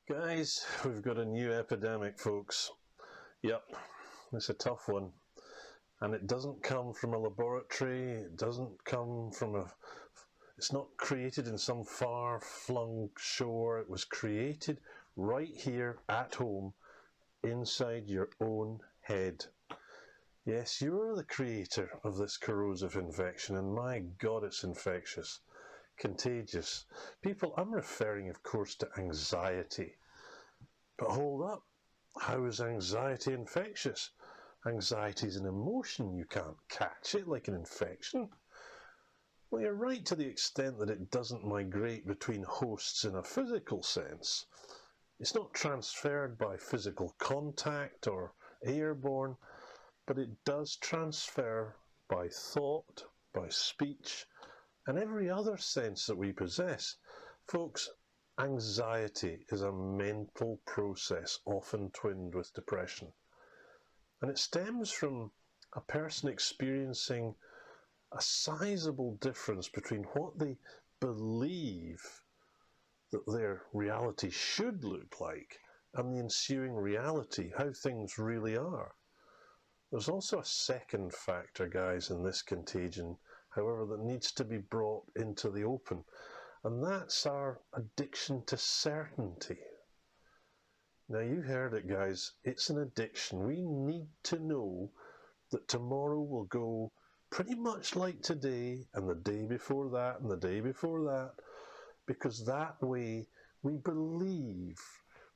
Guys, we've got a new epidemic, folks. Yep, it's a tough one. And it doesn't come from a laboratory, it doesn't come from it's not created in some far-flung shore. It was created right here at home, inside your own head. Yes, you're the creator of this corrosive infection, and my God, it's infectious. Contagious. People, I'm referring, of course, to anxiety. But hold up, how is anxiety infectious? Anxiety is an emotion, you can't catch it like an infection. Well, you're right to the extent that it doesn't migrate between hosts in a physical sense. It's not transferred by physical contact or airborne, but it does transfer by thought, by speech, and every other sense that we possess. Folks, anxiety is a mental process often twinned with depression. And it stems from a person experiencing a sizable difference between what they believe that their reality should look like and the ensuing reality, how things really are. There's also a second factor, guys, in this contagion, however, that needs to be brought into the open, and that's our addiction to certainty. Now, you heard it, guys. It's an addiction. We need to know that tomorrow will go pretty much like today, and the day before that, and the day before that, because that way we believe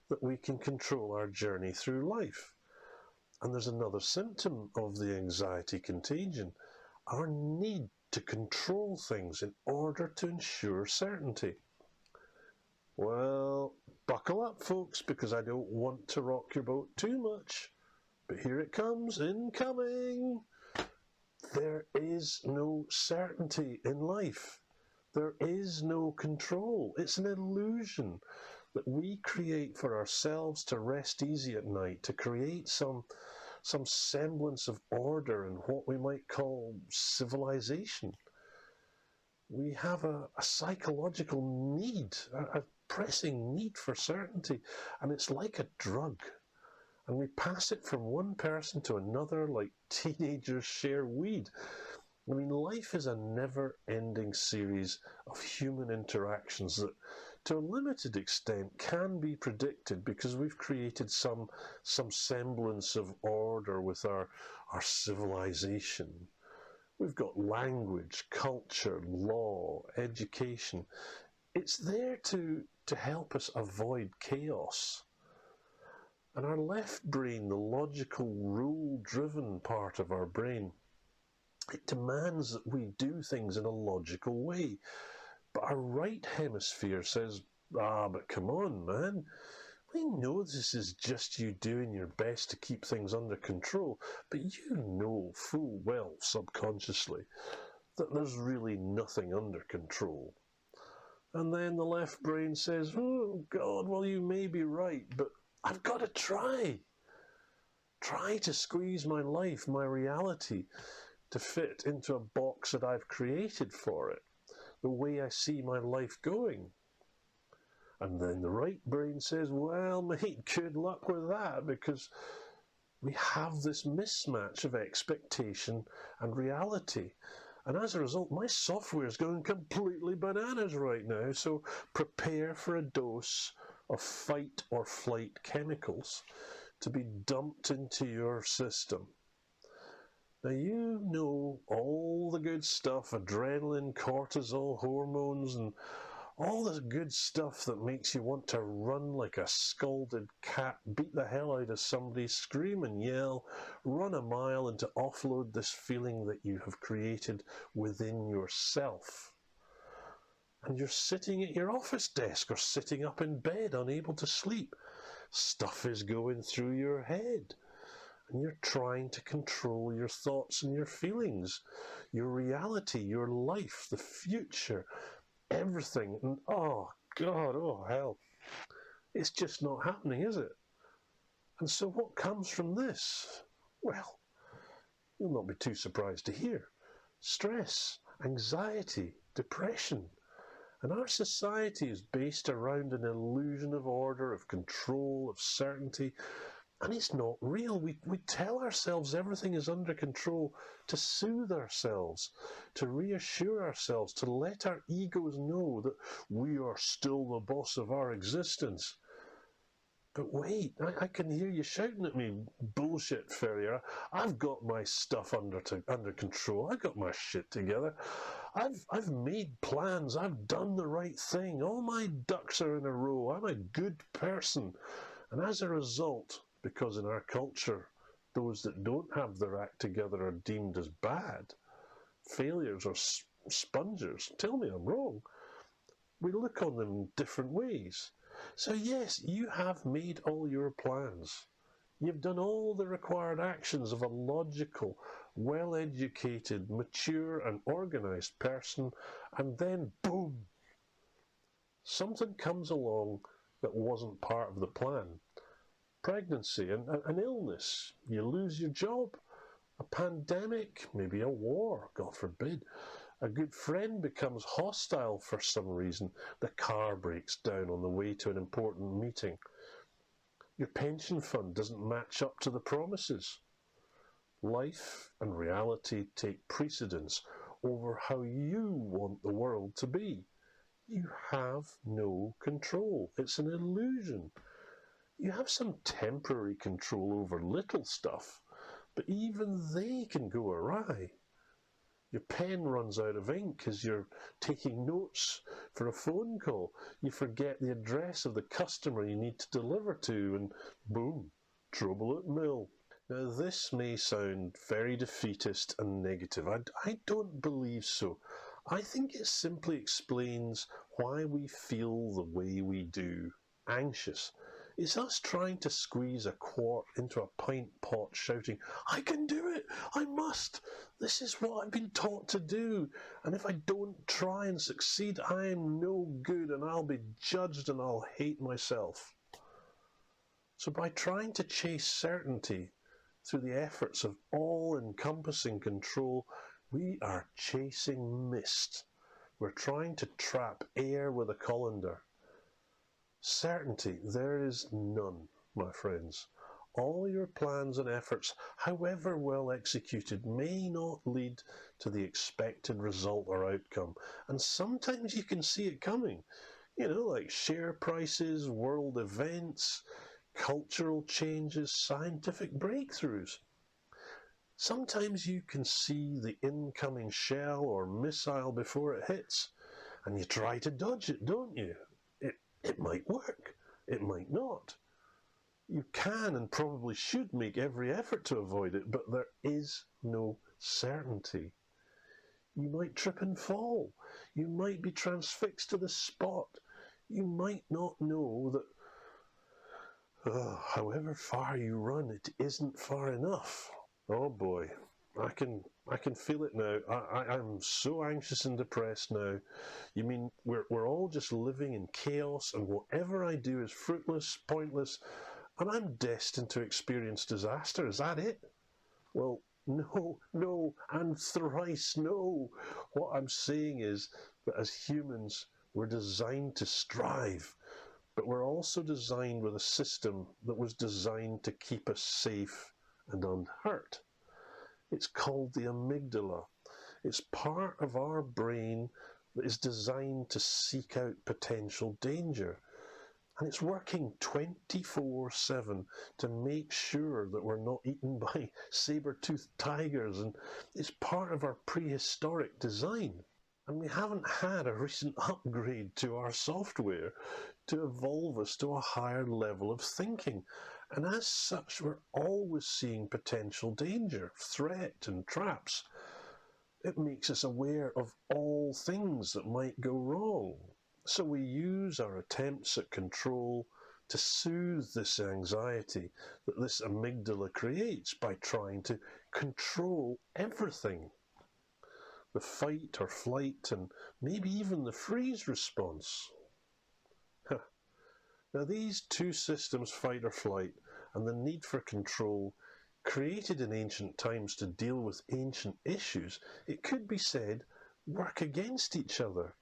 that we can control our journey through life. And there's another symptom of the anxiety contagion, our need to control things in order to ensure certainty. Well, buckle up, folks, because I don't want to rock your boat too much. But here it comes, incoming. There is no certainty in life. There is no control. It's an illusion that we create for ourselves to rest easy at night, to create some semblance of order and what we might call civilization. We have a psychological need, a pressing need for certainty, and it's like a drug. And we pass it from one person to another like teenagers share weed. I mean, life is a never-ending series of human interactions that, to a limited extent, can be predicted because we've created some semblance of order with our civilization. We've got language, culture, law, education. It's there to help us avoid chaos. And our left brain, the logical, rule-driven part of our brain, it demands that we do things in a logical way. But our right hemisphere says, but come on, man. We know this is just you doing your best to keep things under control, but you know full well, subconsciously, that there's really nothing under control. And then the left brain says, oh, God, well, you may be right, but I've got to try. Try to squeeze my life, my reality, to fit into a box that I've created for it, the way I see my life going. And then the right brain says, well, mate, good luck with that, because we have this mismatch of expectation and reality. And as a result, my software is going completely bananas right now, so prepare for a dose of fight or flight chemicals to be dumped into your system. Now, you know all the good stuff, adrenaline, cortisol, hormones, and all this good stuff that makes you want to run like a scalded cat, beat the hell out of somebody, scream and yell, run a mile, and to offload this feeling that you have created within yourself. And you're sitting at your office desk or sitting up in bed, unable to sleep. Stuff is going through your head. And you're trying to control your thoughts and your feelings, your reality, your life, the future, everything. And oh, God, oh, hell. It's just not happening, is it? And so what comes from this? Well, you'll not be too surprised to hear. Stress, anxiety, depression. And our society is based around an illusion of order, of control, of certainty, and it's not real. We tell ourselves everything is under control to soothe ourselves, to reassure ourselves, to let our egos know that we are still the boss of our existence. But wait, I can hear you shouting at me, bullshit, Ferrier. I've got my stuff under control. I've got my shit together. I've made plans. I've done the right thing. All my ducks are in a row. I'm a good person. And as a result, because in our culture, those that don't have their act together are deemed as bad, failures or spongers. Tell me I'm wrong. We look on them in different ways. So yes, you have made all your plans. You've done all the required actions of a logical, well-educated, mature and organised person, and then boom! Something comes along that wasn't part of the plan. Pregnancy, an illness, you lose your job, a pandemic, maybe a war, God forbid. A good friend becomes hostile for some reason. The car breaks down on the way to an important meeting. Your pension fund doesn't match up to the promises. Life and reality take precedence over how you want the world to be. You have no control. It's an illusion. You have some temporary control over little stuff, but even they can go awry. Your pen runs out of ink as you're taking notes for a phone call. You forget the address of the customer you need to deliver to, and boom, trouble at mill. Now, this may sound very defeatist and negative. I don't believe so. I think it simply explains why we feel the way we do, anxious. It's us trying to squeeze a quart into a pint pot, shouting, I can do it! I must! This is what I've been taught to do, and if I don't try and succeed, I am no good, and I'll be judged and I'll hate myself. So by trying to chase certainty through the efforts of all-encompassing control, we are chasing mist. We're trying to trap air with a colander. Certainty, there is none, my friends. All your plans and efforts, however well executed, may not lead to the expected result or outcome. And sometimes you can see it coming. Like share prices, world events, cultural changes, scientific breakthroughs. Sometimes you can see the incoming shell or missile before it hits, and you try to dodge it, don't you? It might work, it might not. You can and probably should make every effort to avoid it, but there is no certainty. You might trip and fall. You might be transfixed to the spot. You might not know that however far you run, it isn't far enough. Oh boy, I can feel it now. I'm so anxious and depressed now. You mean we're all just living in chaos, and whatever I do is fruitless, pointless, and I'm destined to experience disaster? Is that it? Well, no, and thrice no. What I'm saying is that as humans, we're designed to strive, but we're also designed with a system that was designed to keep us safe and unhurt. It's called the amygdala. It's part of our brain that is designed to seek out potential danger. And it's working 24/7 to make sure that we're not eaten by saber-toothed tigers. And it's part of our prehistoric design. And we haven't had a recent upgrade to our software to evolve us to a higher level of thinking. And as such, we're always seeing potential danger, threat and traps. It makes us aware of all things that might go wrong. So we use our attempts at control to soothe this anxiety that this amygdala creates by trying to control everything. The fight or flight and maybe even the freeze response. Now these two systems, fight or flight, and the need for control, created in ancient times to deal with ancient issues, it could be said, work against each other.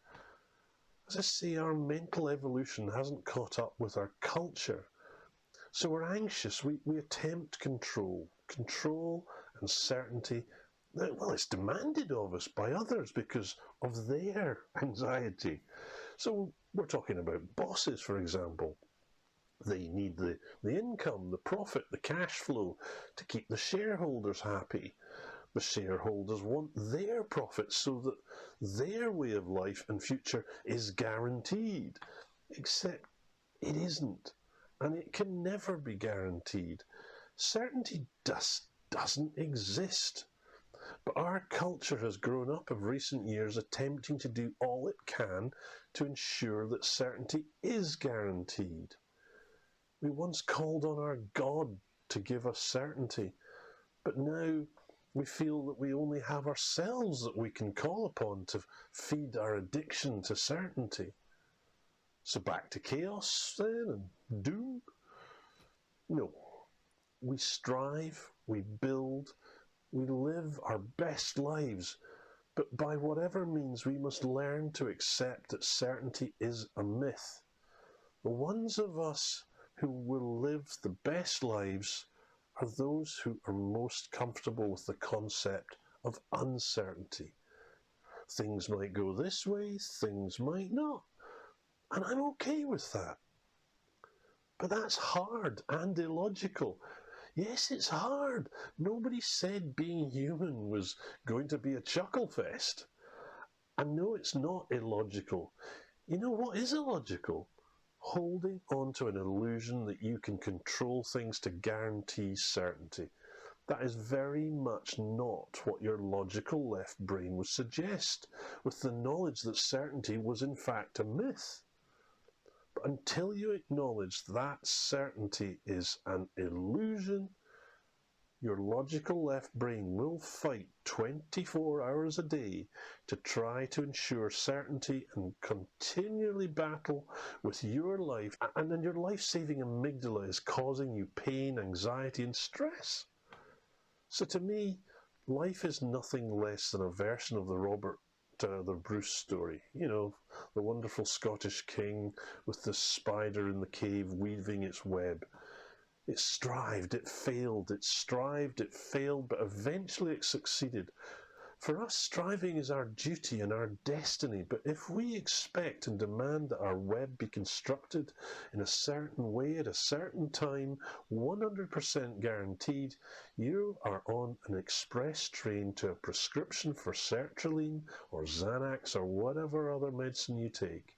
As I say, our mental evolution hasn't caught up with our culture. So we're anxious, we attempt control and certainty. Well, it's demanded of us by others because of their anxiety. So we're talking about bosses, for example. They need the income, the profit, the cash flow to keep the shareholders happy. The shareholders want their profits so that their way of life and future is guaranteed. Except it isn't, and it can never be guaranteed. Certainty doesn't exist. But our culture has grown up of recent years attempting to do all it can to ensure that certainty is guaranteed. We once called on our God to give us certainty, but now we feel that we only have ourselves that we can call upon to feed our addiction to certainty. So back to chaos then and doom? No. We strive, we build, we live our best lives, but by whatever means we must learn to accept that certainty is a myth. The ones of us who will live the best lives are those who are most comfortable with the concept of uncertainty. Things might go this way, things might not, and I'm okay with that. But that's hard and illogical. Yes, it's hard. Nobody said being human was going to be a chuckle fest. And no, it's not illogical. You know what is illogical? Holding on to an illusion that you can control things to guarantee certainty. That is very much not what your logical left brain would suggest, with the knowledge that certainty was in fact a myth. But until you acknowledge that certainty is an illusion, your logical left brain will fight 24 hours a day to try to ensure certainty and continually battle with your life. And then your life-saving amygdala is causing you pain, anxiety, and stress. So to me, life is nothing less than a version of the Bruce story. You know, the wonderful Scottish king with the spider in the cave weaving its web. It strived, it failed, it strived, it failed, but eventually it succeeded. For us, striving is our duty and our destiny, but if we expect and demand that our web be constructed in a certain way at a certain time, 100% guaranteed, you are on an express train to a prescription for sertraline or Xanax or whatever other medicine you take.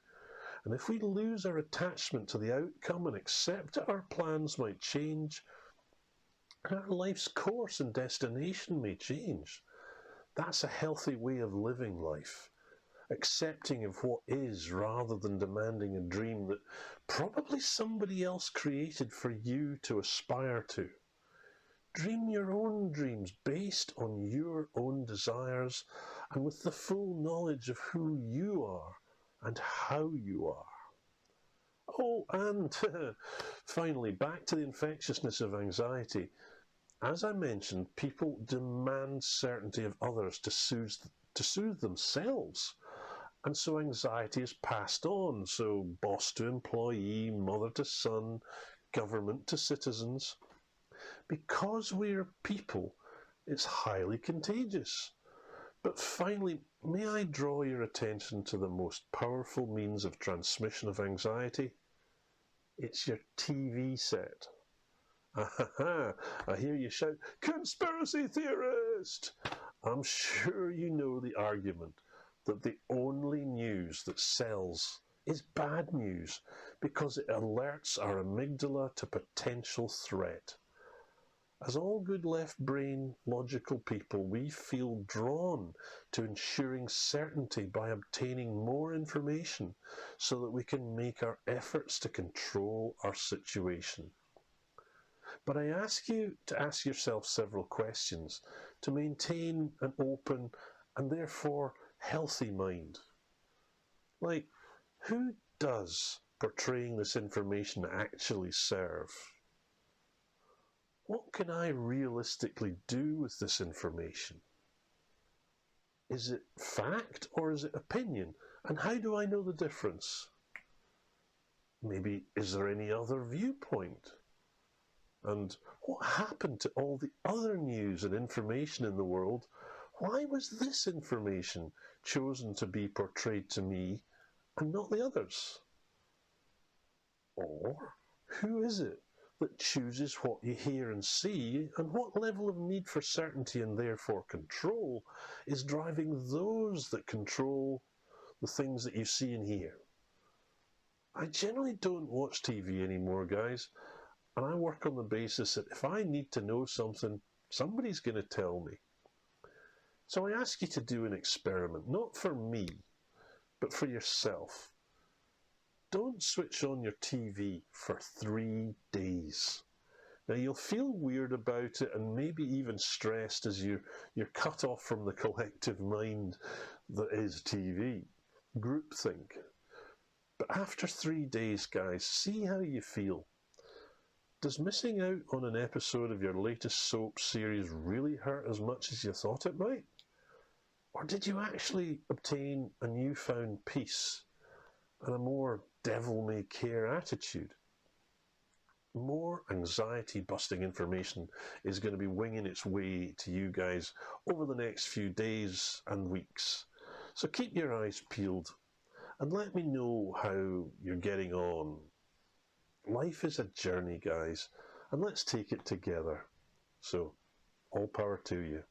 And if we lose our attachment to the outcome and accept that our plans might change, and our life's course and destination may change, that's a healthy way of living life, accepting of what is rather than demanding a dream that probably somebody else created for you to aspire to. Dream your own dreams based on your own desires and with the full knowledge of who you are and how you are. Oh, and finally, back to the infectiousness of anxiety. As I mentioned, people demand certainty of others to soothe themselves. And so anxiety is passed on. So boss to employee, mother to son, government to citizens. Because we're people, it's highly contagious. But finally, may I draw your attention to the most powerful means of transmission of anxiety? It's your TV set. I hear you shout, "Conspiracy theorist!" I'm sure you know the argument that the only news that sells is bad news because it alerts our amygdala to potential threat. As all good left-brain logical people, we feel drawn to ensuring certainty by obtaining more information so that we can make our efforts to control our situation. But I ask you to ask yourself several questions to maintain an open and therefore healthy mind. Like, who does portraying this information actually serve? What can I realistically do with this information? Is it fact or is it opinion? And how do I know the difference? Maybe, is there any other viewpoint? And what happened to all the other news and information in the world? Why was this information chosen to be portrayed to me and not the others? Or who is it that chooses what you hear and see, and what level of need for certainty and therefore control is driving those that control the things that you see and hear? I generally don't watch TV anymore, guys, and I work on the basis that if I need to know something, somebody's going to tell me. So I ask you to do an experiment, not for me, but for yourself. Don't switch on your TV for 3 days. Now, you'll feel weird about it and maybe even stressed as you're cut off from the collective mind that is TV. Groupthink. But after 3 days, guys, see how you feel. Does missing out on an episode of your latest soap series really hurt as much as you thought it might? Or did you actually obtain a newfound peace and a more devil-may-care attitude? More anxiety-busting information is going to be winging its way to you guys over the next few days and weeks. So keep your eyes peeled and let me know how you're getting on. Life is a journey, guys, and let's take it together. So, all power to you.